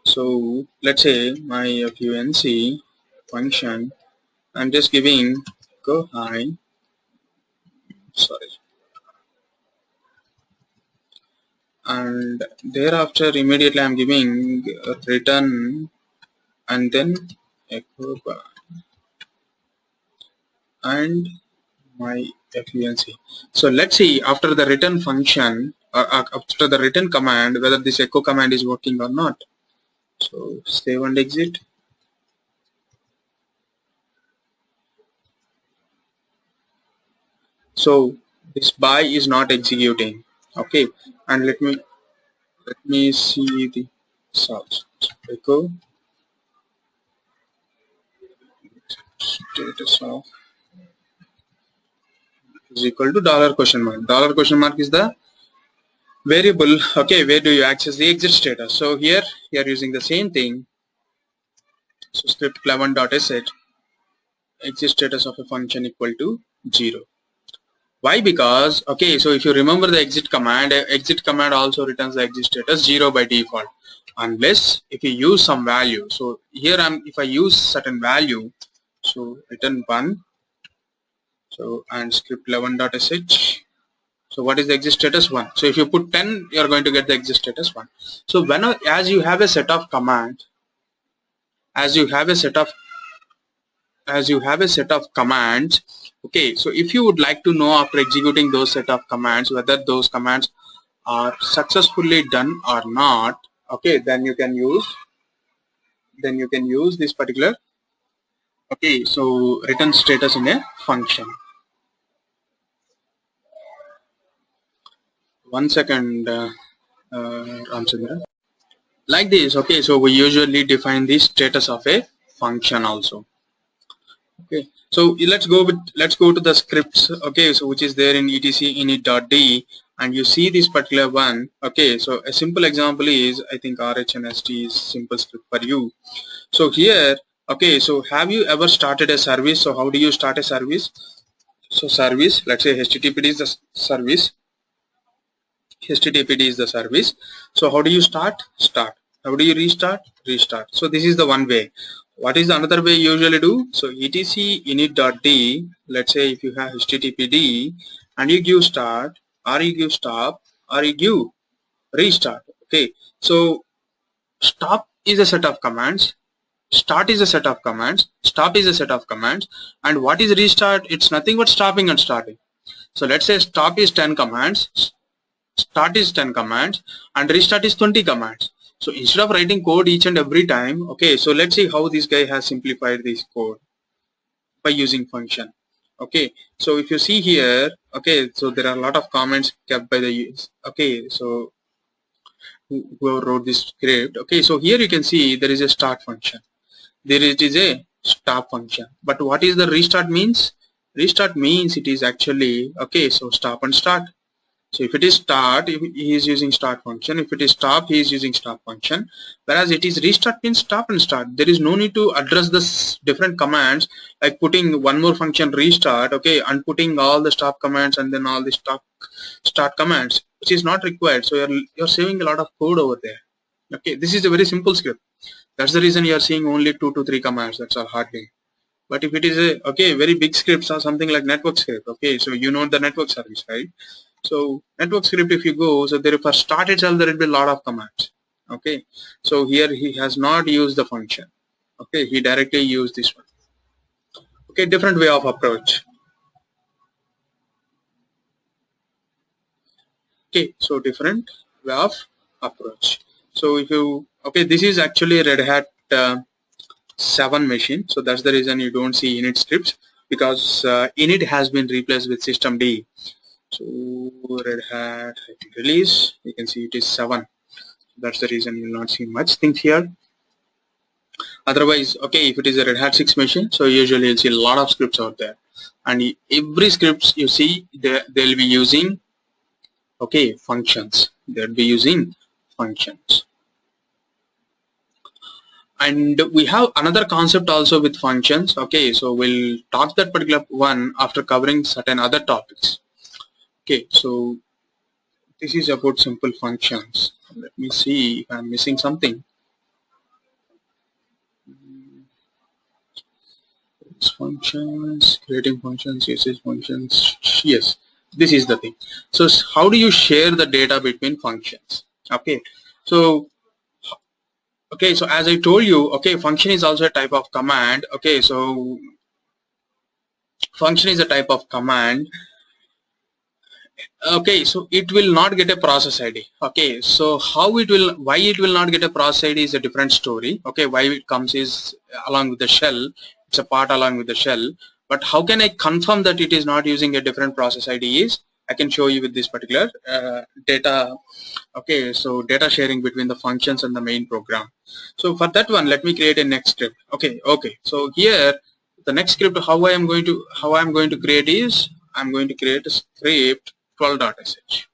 So let's say my func function, I'm just giving go hi, sorry, and thereafter immediately I'm giving return and then echo bar and my func. So let's see after the return function after the return command whether this echo command is working or not. So save and exit. So this buy is not executing. Okay, and let me see the source. Echo status of is equal to dollar question mark. Dollar question mark is the variable. Okay, where do you access the exit status? So here you are using the same thing. So script 11.sh exit status of a function equal to 0. Why? Because okay, so if you remember the exit command also returns the exit status 0 by default, unless if you use some value. So here if I use certain value, so return 1. So and script 11.sh. So what is the exit status? 1. So if you put 10, you are going to get the exit status 1. So as you have a set of commands, as you have a set of commands, okay, so if you would like to know after executing those set of commands whether those commands are successfully done or not, okay, then you can use this particular, okay, so return status in a function. One second, Ramchandra. Like this, okay, so we usually define the status of a function also. Okay, so let's go to the scripts. Okay, so which is there in etc init.d, and you see this particular one. Okay, so a simple example is, I think rhnst is simple script for you. So here, okay, so have you ever started a service? So how do you start a service? So service, let's say httpd is the service. httpd is the service. So how do you start? How do you restart? So this is the one way. What is the another way you usually do? So etc init.d, let's say if you have httpd and you give start or you give stop or you give restart. Okay, so stop is a set of commands, start is a set of commands, stop is a set of commands, and what is restart? It's nothing but stopping and starting. So let's say stop is 10 commands, start is 10 commands, and restart is 20 commands. So instead of writing code each and every time, okay, so let's see how this guy has simplified this code by using function. Okay, so if you see here, okay, so there are a lot of comments kept by the okay, so who wrote this script. Okay, so here you can see there is a start function, there it is a stop function, but what is the restart means? Restart means it is actually, okay, so stop and start. So if it is start, he is using start function. If it is stop, he is using stop function. Whereas it is restart means stop and start. There is no need to address this different commands like putting one more function restart, okay, and putting all the stop commands and then all the start commands, which is not required. So you're saving a lot of code over there. Okay, this is a very simple script. That's the reason you are seeing only 2 to 3 commands. That's all, hardly. But if it is a okay very big scripts or something like network script, okay, so you know the network service, right? So network script, if you go, so there for start itself there will be a lot of commands. Okay, so here he has not used the function. Okay, he directly used this one. Okay, different way of approach. Okay, so different way of approach. So if you, okay, this is actually Red Hat 7 machine, so that's the reason you don't see init scripts, because init has been replaced with systemd. So Red Hat release, you can see it is 7. That's the reason you will not see much things here. Otherwise, okay, if it is a Red Hat 6 machine, so usually you'll see a lot of scripts out there, and every scripts you see they'll be using, okay, functions. They'll be using functions. And we have another concept also with functions. Okay, so we'll talk that particular one after covering certain other topics. Okay, so this is about simple functions. Let me see if I'm missing something. functions, creating functions, usage functions. Yes, this is the thing. So how do you share the data between functions? Okay, so as I told you, okay, function is also a type of command. Okay, so function is a type of command. Okay, so it will not get a process ID. Okay, so why it will not get a process ID is a different story. Okay, why it comes is along with the shell. It's a part along with the shell. But how can I confirm that it is not using a different process ID is I can show you with this particular data. Okay, so data sharing between the functions and the main program. So for that one, let me create a next script. Okay, so here the next script, how I'm going to create is I'm going to create a script 12.sh.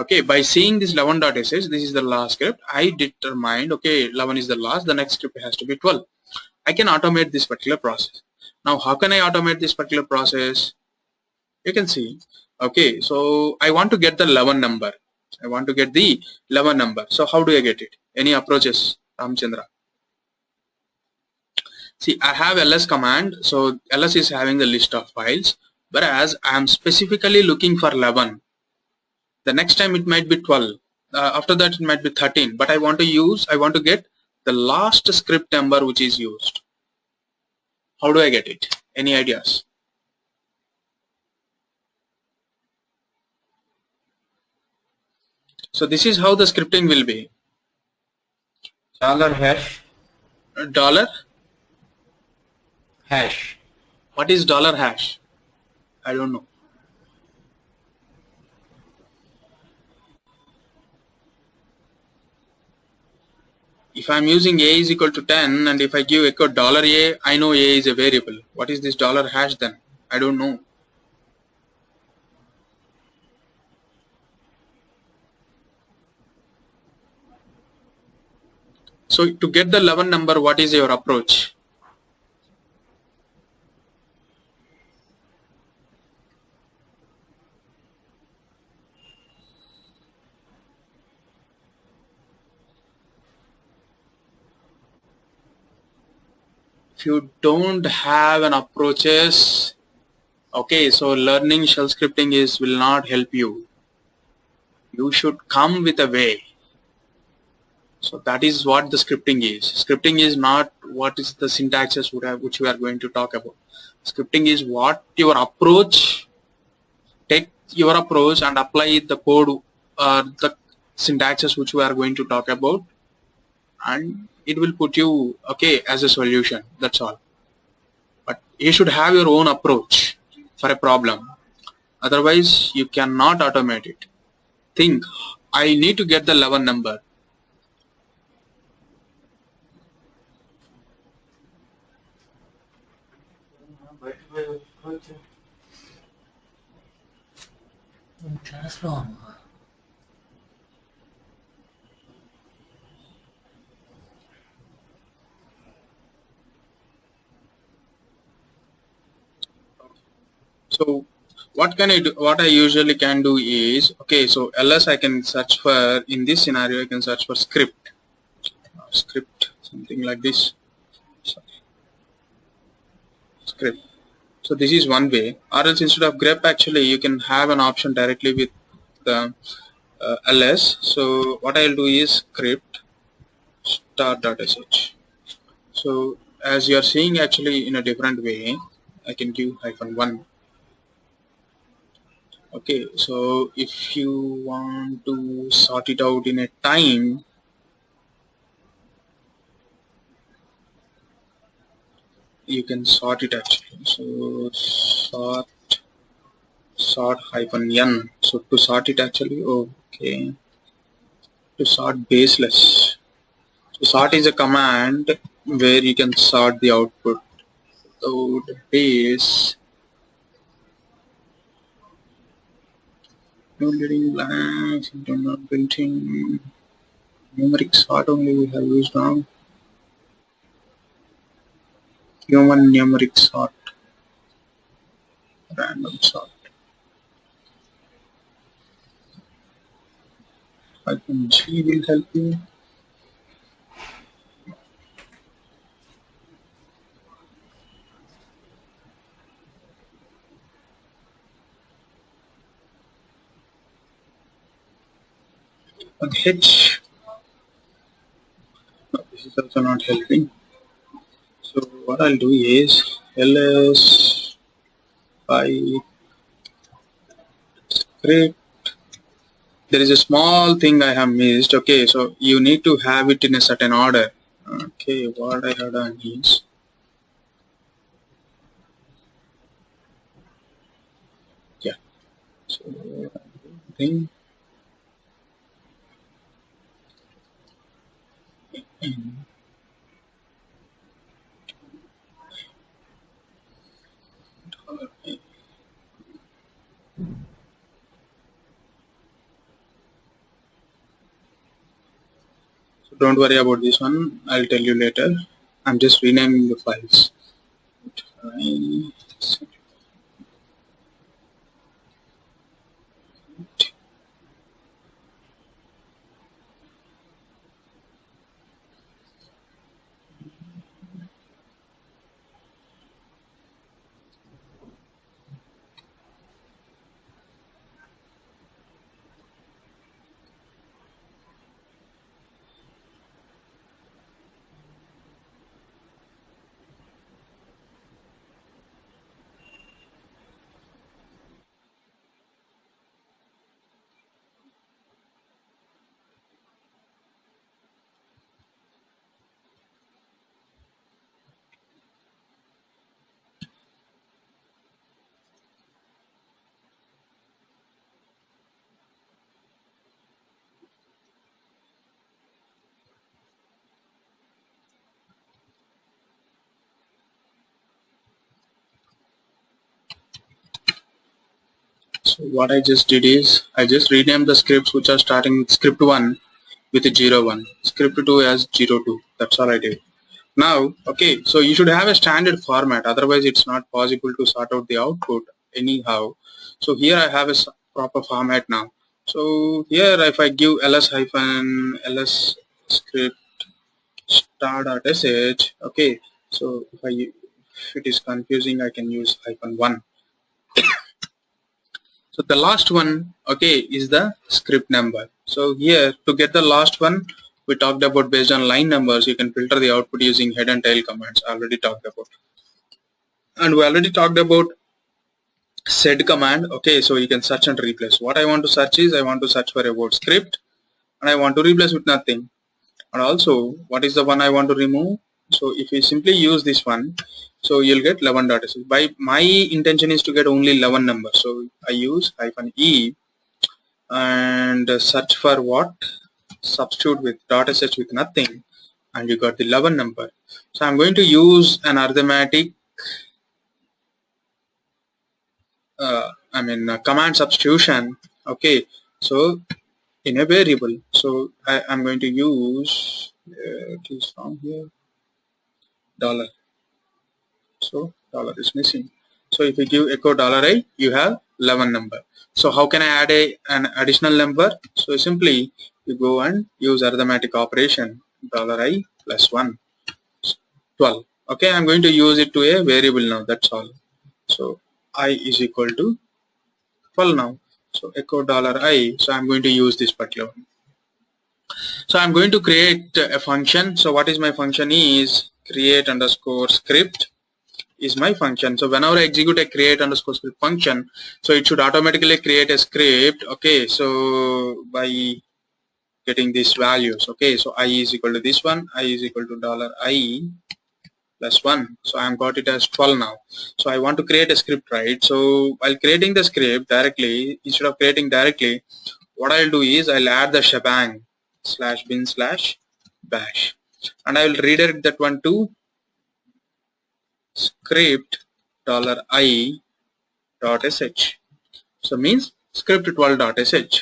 Okay, by seeing this 11.sh, this is the last script. I determined, okay, 11 is the last, the next script has to be 12. I can automate this particular process. Now how can I automate this particular process? You can see, okay, so I want to get the 11 number. I want to get the 11 number. So how do I get it? Any approaches, Ramchandra? See, I have ls command. So ls is having the list of files, whereas I am specifically looking for 11. The next time it might be 12. After that it might be 13. But I want to get the last script number which is used. How do I get it? Any ideas? So this is how the scripting will be. $hash. Dollar Hash. What is $hash? I don't know. If I'm using a is equal to 10 and if I give echo $a, I know a is a variable. What is this $hash then? I don't know. So to get the 11 number, what is your approach? If you don't have an approaches, okay, so learning shell scripting will not help you. You should come with a way. So that is what the scripting is. Scripting is not what is the syntaxes which we are going to talk about. Scripting is what your approach. Take your approach and apply the code or the syntaxes which we are going to talk about, and it will put you okay as a solution. That's all. But you should have your own approach for a problem. Otherwise, you cannot automate it. Think, I need to get the 11 number. So what can I do? What I usually can do is, okay, so ls I can search for, in this scenario I can search for script, something like this. Script. So this is one way, or else instead of grep actually you can have an option directly with the ls. So what I'll do is script start.sh. So as you are seeing actually in a different way, I can give -1. Okay, so if you want to sort it out in a time, you can sort it actually. So sort -n. So to sort it actually, okay, to sort baseless. So sort is a command where you can sort the output. So the base, no leading blanks, internal built-in numeric sort only we have used now. Human numeric sort, random sort. G will help you. on H. No, this is also not helping. So what I'll do is ls by script. There is a small thing I have missed. Okay, so you need to have it in a certain order. Okay, what I have done is, yeah, so thing in so don't worry about this one, I'll tell you later. I'm just renaming the files. So what I just did is I just renamed the scripts which are starting with script 1 with a 01, script 2 as 02. That's all I did. Now, okay, so you should have a standard format, otherwise it's not possible to sort out the output anyhow. So here I have a proper format now. So here if I give ls script star.sh, okay, so if it is confusing I can use -1. So the last one, okay, is the script number. So here to get the last one, we talked about based on line numbers, you can filter the output using head and tail commands. I already talked about. And we already talked about sed command. Okay, so you can search and replace. What I want to search is I want to search for a word script and I want to replace with nothing. And also, what is the one I want to remove? So if you simply use this one, so you'll get 11.sh. By my intention is to get only 11 numbers. So I use -e and search for what? Substitute with .sh with nothing and you got the 11 number. So I'm going to use an arithmetic command substitution. Okay, so in a variable, so I'm going to use it is from here dollar. So dollar is missing. So if you give echo $i, you have 11 number. So how can I add an additional number? So simply you go and use arithmetic operation $i plus 1, 12. Okay, I'm going to use it to a variable now. That's all. So I is equal to 12 now. So echo $i. So I'm going to use this particular one. So I'm going to create a function. So what is my function is create underscore script is my function. So whenever I execute a create underscore script function, so it should automatically create a script. Okay, so by getting these values. Okay, so I is equal to this one, I is equal to $i plus 1. So I am got it as 12 now. So I want to create a script, right? So while creating the script directly, instead of creating directly, what I'll do is I'll add the shebang /bin/bash and I will redirect that one to script $i.sh. So means script 12.sh.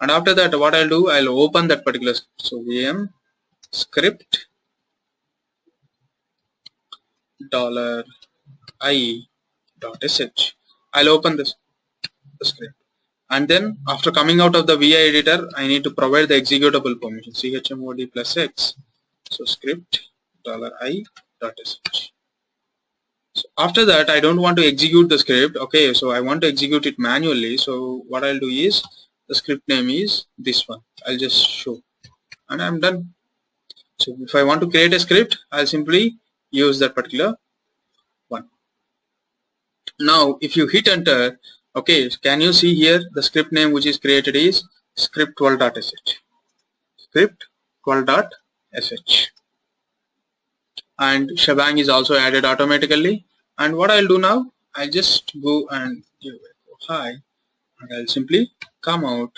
And after that, what I'll do, I'll open that particular script. So vm script $i.sh. I'll open this the script. And then after coming out of the VI editor, I need to provide the executable permission chmod plus x. So script $i.sh. So after that, I don't want to execute the script. Okay, so I want to execute it manually. So what I'll do is the script name is this one. I'll just show and I'm done. So if I want to create a script, I'll simply use that particular one. Now if you hit enter, okay, can you see here the script name which is created is script12.sh, script12.sh, and shebang is also added automatically. And what I'll do now, I'll just go and give it a hi, and I'll simply come out.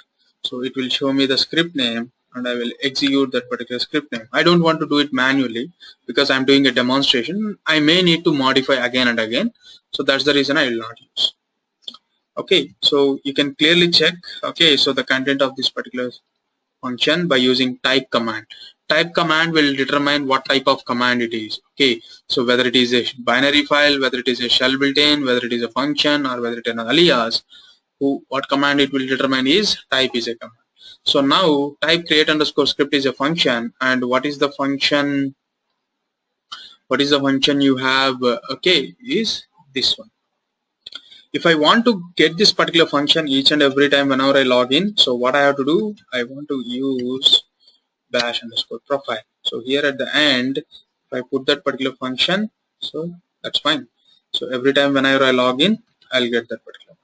So it will show me the script name and I will execute that particular script name. I don't want to do it manually because I'm doing a demonstration. I may need to modify again and again. So that's the reason I will not use. Okay, so you can clearly check. Okay, so the content of this particular function by using type command. Type command will determine what type of command it is. Okay, so whether it is a binary file, whether it is a shell built-in, whether it is a function, or whether it is an alias, what command it will determine is type is a command. So now type create underscore script is a function, and what is the function? What is the function you have? Okay, is this one. If I want to get this particular function each and every time whenever I log in, so what I have to do, I want to use bash underscore profile. So here at the end, if I put that particular function, so that's fine. So every time whenever I log in, I'll get that particular.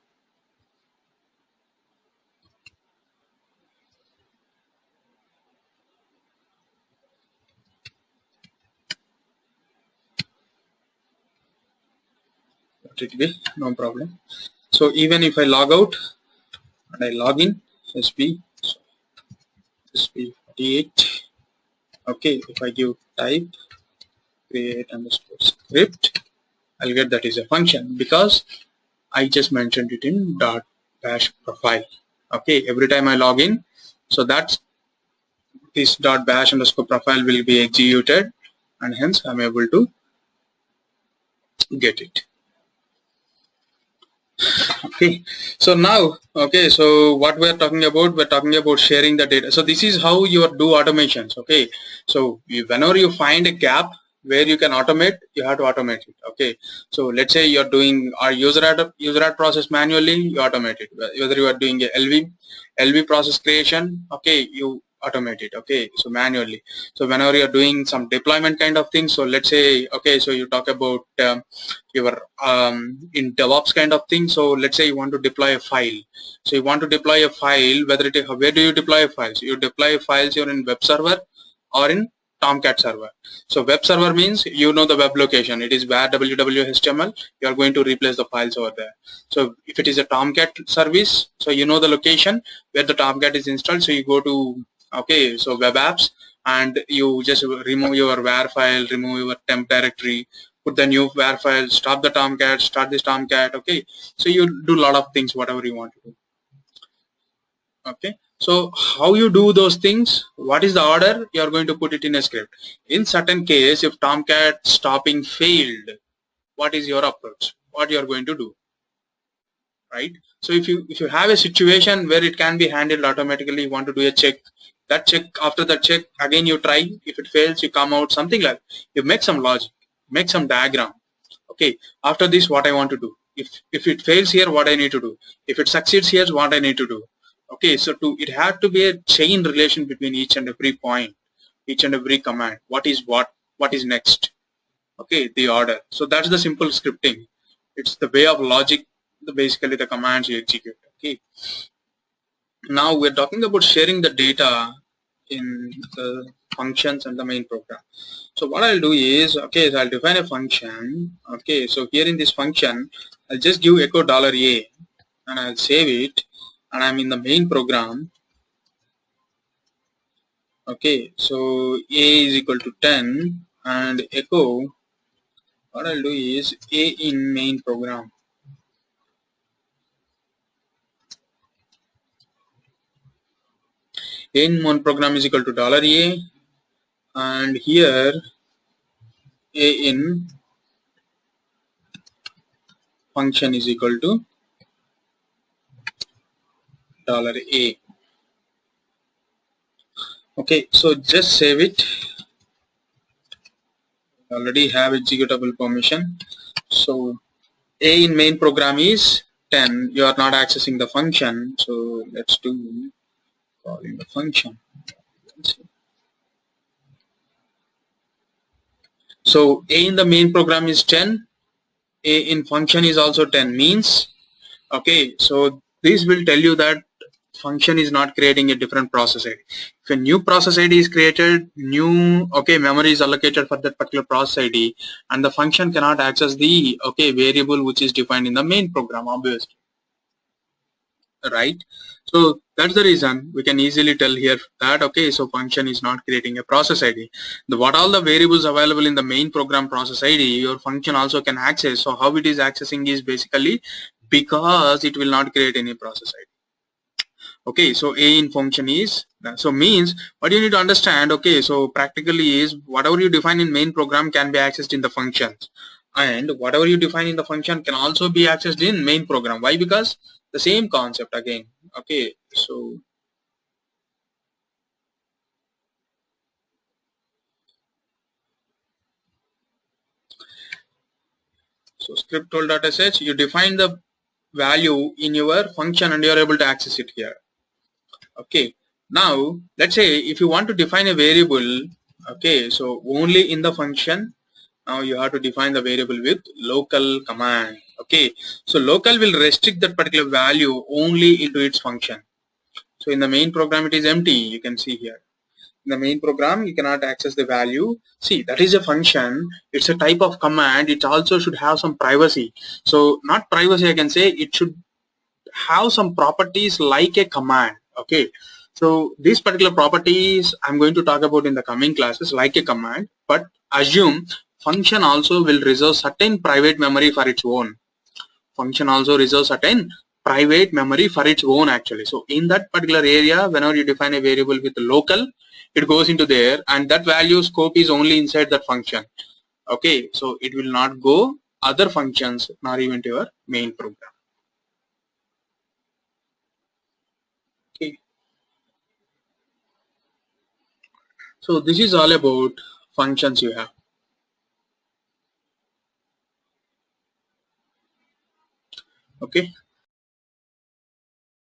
It will be no problem. So even if I log out and I log in, SB 48. Okay, if I give type create underscore script, I'll get that is a function because I just mentioned it in dot bash profile. Okay, every time I log in, so that's this dot bash underscore profile will be executed, and hence I'm able to get it. Okay, so now, okay, so what we're talking about sharing the data. So this is how you do automations. Okay, so whenever you find a gap where you can automate, you have to automate it. Okay, so let's say you're doing our user add process manually, you automate it. Whether you are doing a LV process creation, okay, you automate it. Okay, so manually. So whenever you're doing some deployment kind of thing, so let's say, okay, so you talk about your in DevOps kind of thing. So let's say you want to deploy a file. So you want to deploy a file, whether it is, where do you deploy a file? So you deploy files you're in web server or in Tomcat server. So web server means you know the web location. It is where www.html, you are going to replace the files over there. So if it is a Tomcat service, so you know the location where the Tomcat is installed. So you go to, okay, so web apps, and you just remove your var file, remove your temp directory, put the new var file, stop the Tomcat, start this Tomcat. Okay, so you do a lot of things, whatever you want to do. Okay, so how you do those things, what is the order you are going to put it in a script. In certain case, if Tomcat stopping failed, what is your approach, what you are going to do, right? So if you have a situation where it can be handled automatically, you want to do a check, that check, after that check again you try, if it fails you come out, something like you make some logic, make some diagram. Okay, after this what I want to do, if it fails here, what I need to do, if it succeeds here, what I need to do. Okay, so it had to be a chain relation between each and every point, each and every command, what is next. Okay, the order. So that's the simple scripting. It's the way of logic, basically the commands you execute. Okay, now we're talking about sharing the data in the functions and the main program. So what I'll do is, okay, so I'll define a function. Okay, so here in this function I'll just give echo $a and I'll save it, and I'm in the main program. Okay, so a is equal to 10 and echo, what I'll do is a in main program. A in main program is equal to $a, and here a in function is equal to $a. Okay, so just save it. Already have executable permission. So a in main program is 10, you are not accessing the function. So let's do calling the function. So a in the main program is 10, a in function is also 10, means okay, so this will tell you that function is not creating a different process ID. If a new process ID is created, new memory is allocated for that particular process ID, and the function cannot access the variable which is defined in the main program, obviously, right? So that's the reason we can easily tell here that so function is not creating a process ID. What all the variables available in the main program process ID, your function also can access. So how it is accessing is basically because it will not create any process ID. Okay, so a in function is so means what you need to understand. Okay, so practically is whatever you define in main program can be accessed in the functions, and whatever you define in the function can also be accessed in main program. Why? Because the same concept again. Okay, so script tool data sets, you define the value in your function and you are able to access it here. Okay, now let's say if you want to define a variable, okay, so only in the function, now you have to define the variable with local command. Okay, so local will restrict that particular value only into its function. So in the main program it is empty, you can see here. In the main program you cannot access the value. See, that is a function, it's a type of command, it also should have some privacy. So not privacy, I can say it should have some properties like a command. Okay, so these particular properties I'm going to talk about in the coming classes, like a command. But assume function also will reserve certain private memory for its own. Function also reserves certain private memory for its own actually. So in that particular area, whenever you define a variable with local, it goes into there, and that value scope is only inside that function. Okay, so it will not go other functions nor even to your main program. Okay, so this is all about functions you have. Okay,